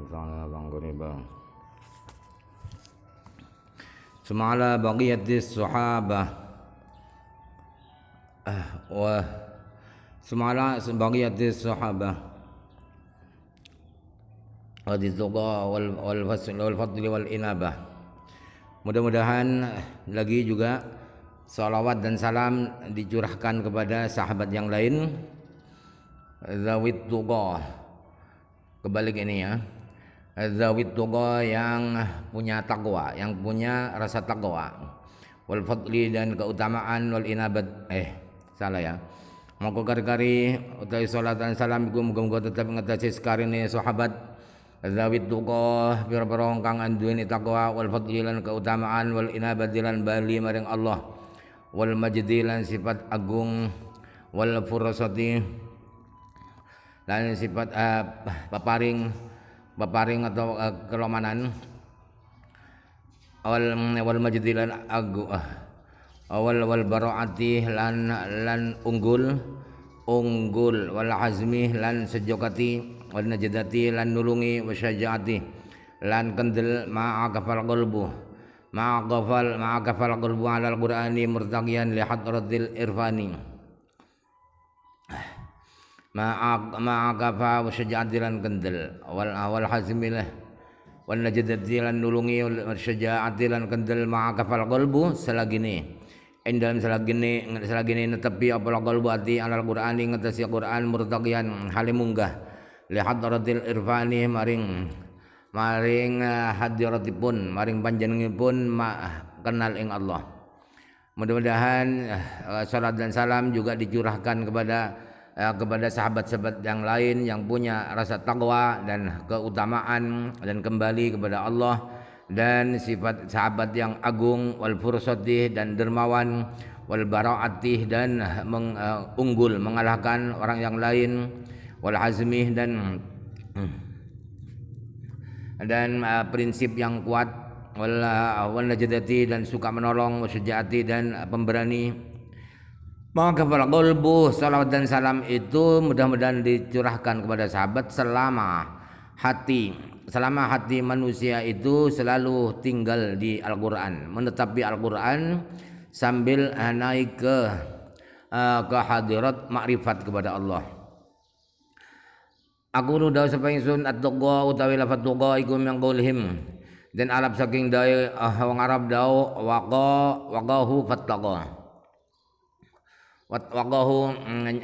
وانفعنا بقربا ثم على بقية الصحابة ثم على بقية الصحابة والتقى والفضل والإنابة. Mudah-mudahan lagi juga salawat dan salam dicurahkan kepada sahabat yang lain zawit tuqa, kebalik ini ya, zawit tuqa yang punya takwa, yang punya rasa takwa, wal fadli dan keutamaan, wal inabat salah ya, maka kari-kari utai salat dan salam iku muga-muga tetap ngatasi sekarine sahabat zawit tuqa pira-pira kang anduweni takwa, wal fadli lan keutamaan, wal inabat lan bali maring Allah, wal majdi lan sifat agung, wal furasati lan sifat paparing atau kelomanan, wal majdi lan wal baraati lan unggul, wal azmi lan sejokati, wal najdati lan nulungi, wasyajaati lan kendel, ma'akafal qalbu ala al-Qur'ani murtaqiyan li hadratil irfani, ma'akafa wasyajaati lan kendel, wal hazmi wal najdati lan nulungi, wasyajaati lan kendel, ma'akafal qalbu selagini dalam selagini netepi apal qalbu ati ala al-Qur'ani ngatasi Qur'an murtaqiyan halimunggah li hadratil irfani maring hadiratipun, maring panjenenganipun kenal ing Allah. Mudah-mudahan salat dan salam juga dicurahkan kepada sahabat-sahabat yang lain yang punya rasa takwa dan keutamaan dan kembali kepada Allah, dan sifat sahabat yang agung, wal fursatih dan dermawan, wal baraatih dan unggul mengalahkan orang yang lain, wal azmih dan prinsip yang kuat, wal najdati dan suka menolong, wasyajati dan pemberani. Maka kafal qalbu, salawat dan salam itu mudah-mudahan dicurahkan kepada sahabat selama hati manusia itu selalu tinggal di Al-Qur'an, menetapi Al-Qur'an sambil naik ke hadirat makrifat kepada Allah. Aku nu daw sa pangsun at tuqa utawi lafat tuqa iku min qaulihim, dan Arab saking dae wong Arab daw waqahu fattaqa, waqahu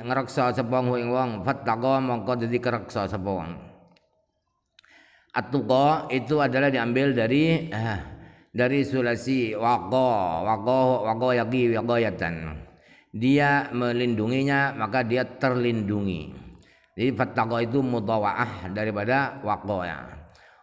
ngreksa sapa wong fattaqa mongko dadi kereksa sapa wong. At-tuqa itu adalah diambil dari sulasi waqa yaqi waqayatan, dia melindunginya maka dia terlindungi. Jadi fattaqa itu mudhawaah daripada waqaya.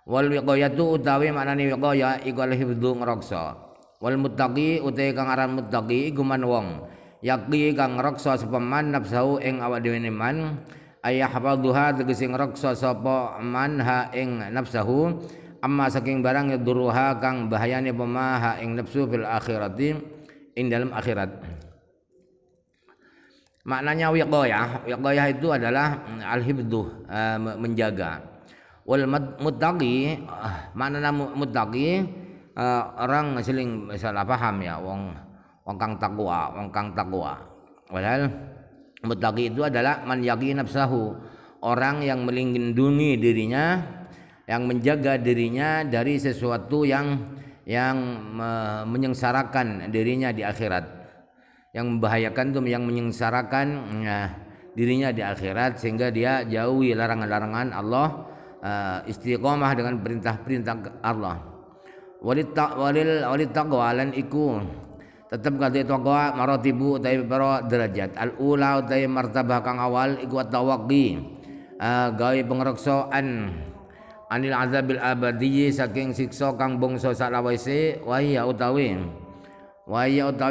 Wal wiqayatu utawi maknane wiqaya iku al-hifdzu ngreksa. Wal muttaqi utawi kang aran muttaqi iku man wong yaqi kang ngreksa sapa man nafsu ing awak dhewe man, ayahfadzuha tegese ngreksa sapa man ha ing nafsahu amma saking barang yadurruha kang bahayane pemaha ing nafsu fil akhirati ing dalam akhirat. Maknanya wiqayah itu adalah al-hifdzu, menjaga. Wal muttaqi, maknanya muttaqi orang seling salah paham ya, wong kang takwa. Padahal muttaqi itu adalah man yaqi nafsahu, orang yang melindungi dirinya, yang menjaga dirinya dari sesuatu yang menyengsarakan dirinya di akhirat, yang membahayakan itu, yang menyengsarakan dirinya di akhirat, sehingga dia jauhi larangan-larangan Allah, istiqomah dengan perintah-perintah Allah. Walil taqwa lan iku tetap kata taqwa maratibu utawi para derajat. Al-ula utawi martabah kang awal iku at-tawaqqi, gawe pangreksaan anil azabil abadi saking siksa kang bangsa salawise, wa ya utawi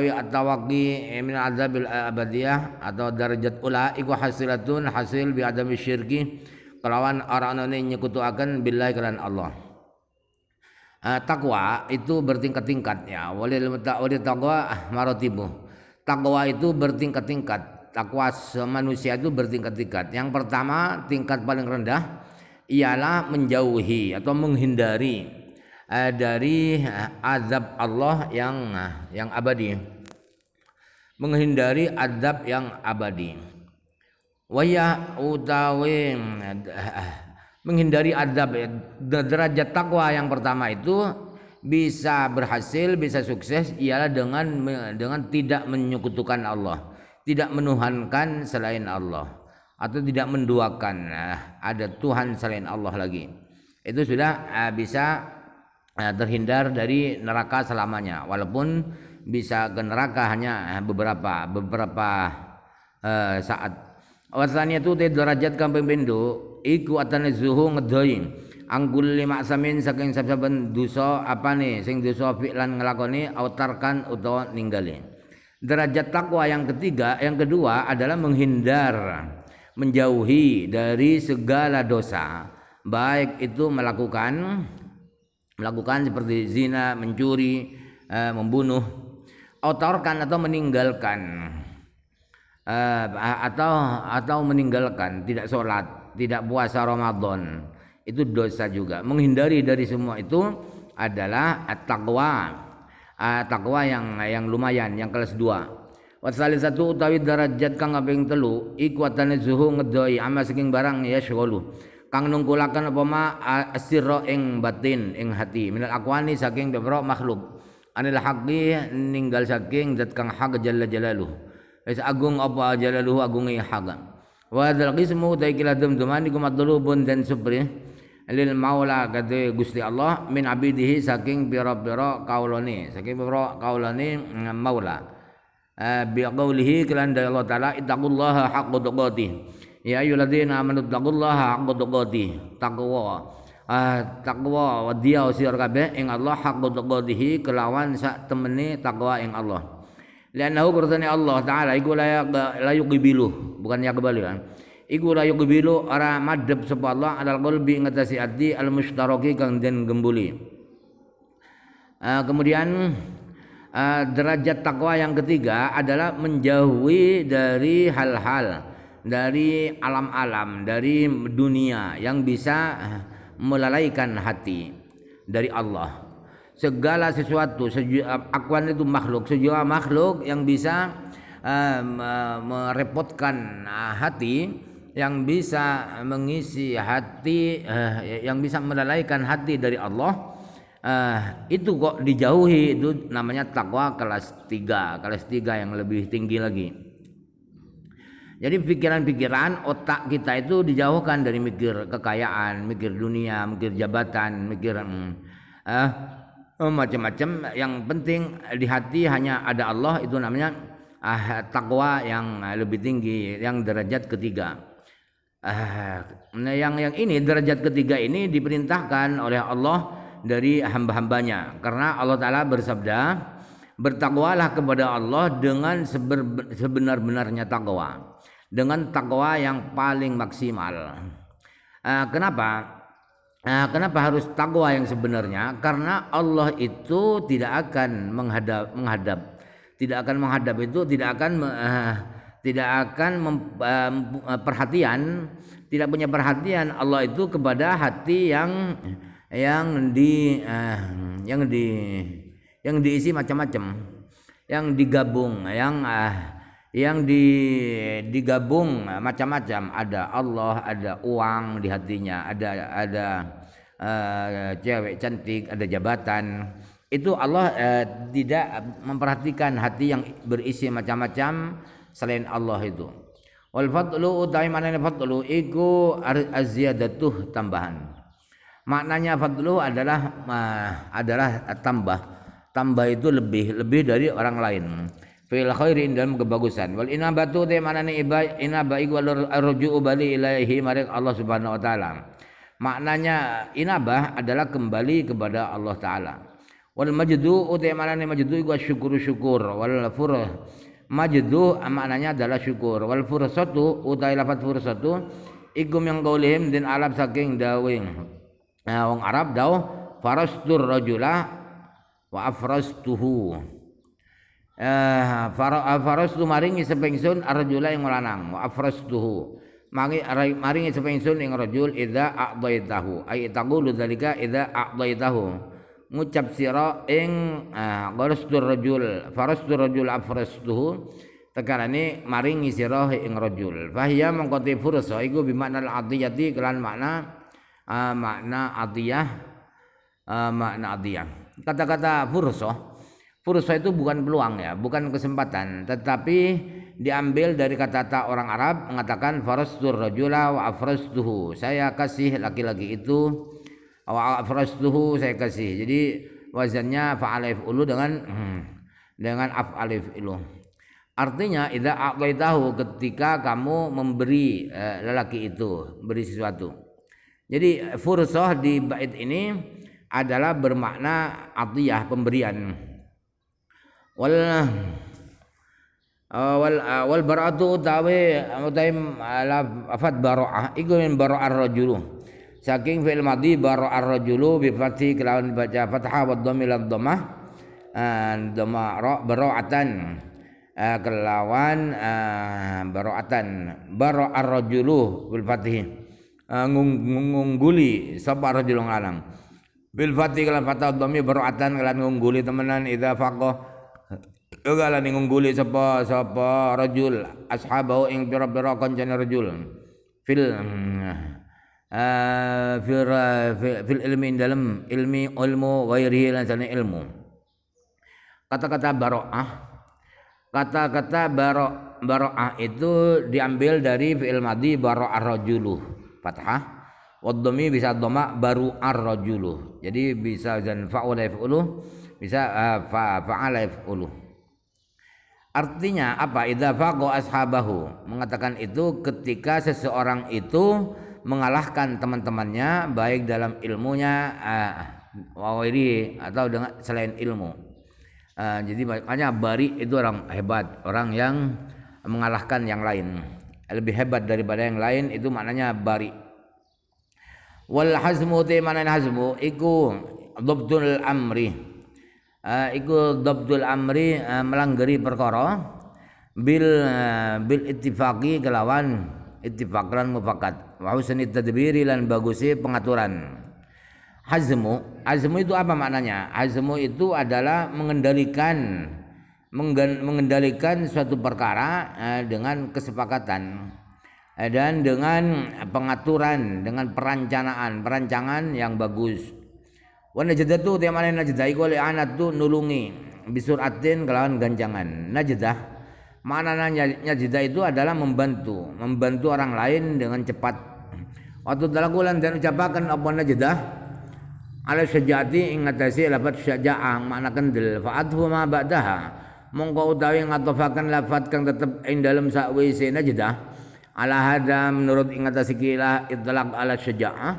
at-tawaqqi min azabil abadiyah atau darajat ula iku hasil bi adami syirki kelawan orang-orang nyekutuaken billahi kelan Allah. Takwa itu bertingkat-tingkat ya. Walil taqwa maratibu. Takwa itu bertingkat-tingkat. Takwa manusia itu bertingkat-tingkat. Yang pertama tingkat paling rendah ialah menjauhi atau menghindari dari azab Allah yang abadi, menghindari azab yang abadi. Waya utawi menghindari azab. Derajat takwa yang pertama itu bisa berhasil, bisa sukses ialah dengan tidak menyekutukan Allah, tidak menuhankan selain Allah, atau tidak menduakan ada Tuhan selain Allah lagi. Itu sudah bisa terhindar dari neraka selamanya, walaupun bisa ke neraka hanya beberapa saat. Wasanya tu te derajat kang pindho iku atane zuhu ngedoi anggul lima samin saking saben dosa apane sing dosa fi'lan nglakoni autarkan utawa ninggali. Derajat takwa yang ketiga, yang kedua adalah menghindar, menjauhi dari segala dosa, baik itu melakukan seperti zina, mencuri, membunuh, autarkan atau meninggalkan. Atau meninggalkan, tidak sholat, tidak puasa Ramadan, itu dosa juga. Menghindari dari semua itu adalah takwa yang lumayan, yang kelas 2. Wasali satu utawi derajat kang kaping 3 iku atane zuhu ngedoi ama saking barang ya syghulu kang nungkulaken apa ma asirra ing batin ing hati minal akwani saking bebro makhluk anil haqqi ninggal saking zat kang haq jalla jalaluhu. Wis agung apa jalaluhu agunge hak. Wa dzal qismu taikila dumani kumadlubun dan subri lil maula kate Gusti Allah min abidihi saking pira-pira kaulane, maula. Bi qaulihi kelan dari Allah taala ittaqullaha haqqa tuqatih. Ya ayyuhalladzina amanu taqullaha haqqa tuqatih. Takwa wa dia sira kabeh ing Allah haqqa tuqatih kelawan sak temene takwa ing Allah. Liannahu kurtani Allah Ta'ala iku la yuqbilu, bukan yaqbalu kan. Iku la yuqbilu ora madhep sapa Allah alal qalbi ngatasi ati al mustaraki kang den gembuli. Kemudian derajat takwa yang ketiga adalah menjauhi dari hal-hal, dari alam-alam, dari dunia yang bisa melalaikan hati dari Allah. Segala sesuatu, akwan itu makhluk, sejauh makhluk yang bisa merepotkan hati, yang bisa mengisi hati, yang bisa melalaikan hati dari Allah, itu kok dijauhi. Itu namanya takwa kelas 3 yang lebih tinggi lagi. Jadi pikiran-pikiran otak kita itu dijauhkan dari mikir kekayaan, mikir dunia, mikir jabatan, mikir macam-macam. Yang penting di hati hanya ada Allah. Itu namanya takwa yang lebih tinggi, yang derajat ketiga. Yang ini derajat ketiga ini diperintahkan oleh Allah dari hamba-hambanya, karena Allah Ta'ala bersabda, bertakwalah kepada Allah dengan sebenar-benarnya takwa, dengan takwa yang paling maksimal. Kenapa harus takwa yang sebenarnya? Karena Allah itu tidak akan menghadap. Tidak akan menghadap itu tidak akan perhatian, tidak punya perhatian Allah itu kepada hati yang diisi macam-macam, yang digabung, digabung macam-macam. Ada Allah, ada uang di hatinya, ada cewek cantik, ada jabatan. Itu Allah tidak memperhatikan hati yang berisi macam-macam selain Allah itu. Wal fadlu utawi manane fadlu iku az-ziyadatuh, tambahan. Maknanya fadlu adalah tambah. Tambah itu lebih dari orang lain. Fil khairin, dalam kebagusan. Wal inabatu te manane inabah iku arju'u bali ilaihi maring Allah Subhanahu wa taala. Maknanya inabah adalah kembali kepada Allah taala. Wal majdu te manane majdu iku syukur. Wal furah majdu maknanya adalah syukur. Wal fursatu utai lafaz fursatu iku yang qaulihim din Arab saking dawing. Wong Arab daw farastur rajula wa afrastuhu. Farastu maringi sepengsun arjula yang lanang wa afrastuhu maringi sapa ingsun ing rajul idza a'daitahu ay taqulu dzalika idza a'daitahu ngucap sira ing qarastur rajul afrastuhu tekarane maringi sira ing rajul fahiya mangkote fursa iku bimakna al-adiyati kelan makna adiyah kata-kata fursa itu bukan peluang ya, bukan kesempatan, tetapi diambil dari kata-kata orang Arab mengatakan farastur rajula wa afrastuhu. Saya kasih laki-laki itu, wa afrastuhu saya kasih. Jadi wazannya fa'ala yaf'ulu dengan af'al yaf'ulu. Artinya idza a'taitahu ketika kamu memberi lelaki itu, beri sesuatu. Jadi fursah di bait ini adalah bermakna atiyah, pemberian. Wal bara'atu utaim lafad bara'ah iku min bara'ar rajulu saking fi'il madhi bara'ar rajulu bi fathi kelawan baca fathah wa dhammil dhammah bara'atan kelawan bara'atan bara'ar rajulu bil fathi ngungguli sapa rajul lanang bil fathi kelawan fathah dhammi bara'atan kelawan ngungguli temenan idza faqah Yogalan ngungguli sapa rajul ashabahu ing pira-pira kancane rajul fil ilmi dalam ilmu ghairihi lan sane ilmu. Kata-kata bara'ah itu diambil dari fi'il madhi bara'ar rajulu fathah wa dhammi bisa dhamma baru'ar rajulu. Jadi bisa dan fa'ala yaf'ulu bisa fa'ala yaf'ulu. Artinya apa? Idza faqa ashabahu mengatakan itu ketika seseorang itu mengalahkan teman-temannya baik dalam ilmunya atau dengan selain ilmu. Jadi makanya bari itu orang hebat, orang yang mengalahkan yang lain, lebih hebat daripada yang lain, itu maknanya bari. Wal hazmu te maknanya hazmu iku dhabtul amri. Iku dhabtul amri melanggeri perkara bil ittifaqi kelawan ittifaq lan mufakat wa husni tadbiri lan bagusi pengaturan. Hazmu itu apa maknanya? Hazmu itu adalah mengendalikan suatu perkara dengan kesepakatan dan dengan pengaturan, dengan perancangan yang bagus. Wa najdatu te mane najdah iku li anatu nulungi bisuratin kelawan ganjangan. Najdah maknanya najdah itu adalah membantu orang lain dengan cepat. Waktu dalakulan dan ucapakan apa najdah ala syaja'ati ing ngatasi lafaz syaja'ah makna kendel fa'adhu ma ba'daha mongko utawi ngatofaken lafaz kang tetep ing dalem sakwise najdah ala hada menurut ing ngatasi kila itlaq ala syaja'ah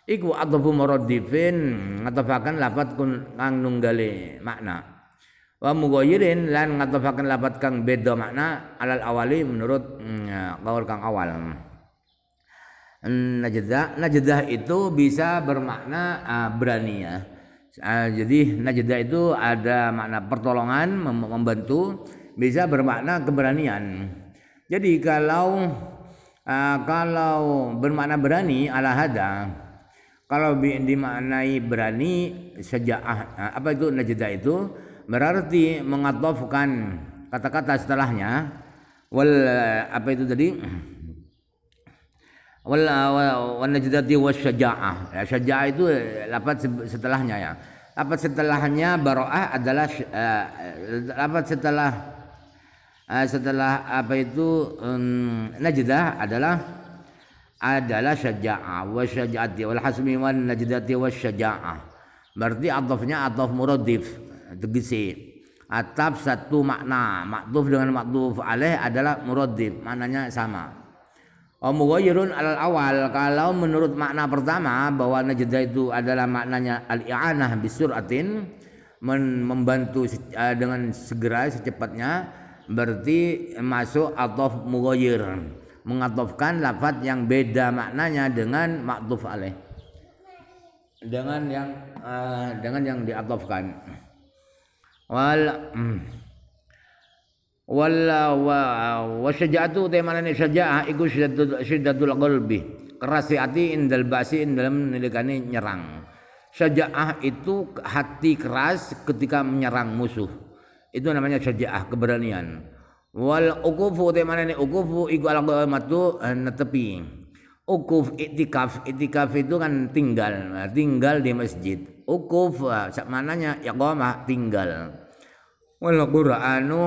iku adhafu muraddifin ngatafakan lafat kang nunggale makna wa mughayyirin lan ngatafakan lafat kang beda makna alal awali menurut qaul kang awal. Najdah itu bisa bermakna berani ya. Jadi najdah itu ada makna pertolongan, membantu, bisa bermakna keberanian. Jadi kalau bermakna berani ala hada, kalau dimaknai berani syaja'ah, apa itu najdah itu berarti mengatofkan kata-kata setelahnya wal apa itu tadi wal najdati wasyaja'ah. Ya, syaja'ah itu lafaz setelahnya ya. Lafaz setelahnya bara'ah adalah lafaz setelah apa itu najdah adalah syaja'ah wa syaja'ati wal hasmi wan najdati was syaja'ah. Berarti atofnya atof muradif tegese. Ataf satu makna, maktuf dengan maktuf alaih adalah muradif, maknanya sama. Mughayyirun alal awal, kalau menurut makna pertama bahwa najdah itu adalah maknanya al-i'anah bisuratin, membantu dengan segera secepatnya, berarti masuk atof mughayyir, mengatofkan lafaz yang beda maknanya dengan maktuf alaih, dengan yang diatofkan. wa syaja'atu te manane syaja'ah iku syiddatul qalbi keras hati indal basi dalam nalikane nyerang. Syaja'ah itu hati keras ketika menyerang musuh. Itu namanya syaja'ah, keberanian. Wal uqufu te manane uqufu iku al-qamatu netepi. Uquf iktikaf, iktikaf itu kan tinggal di masjid. Uquf sak mananya iqamah tinggal. Wal Qur'anu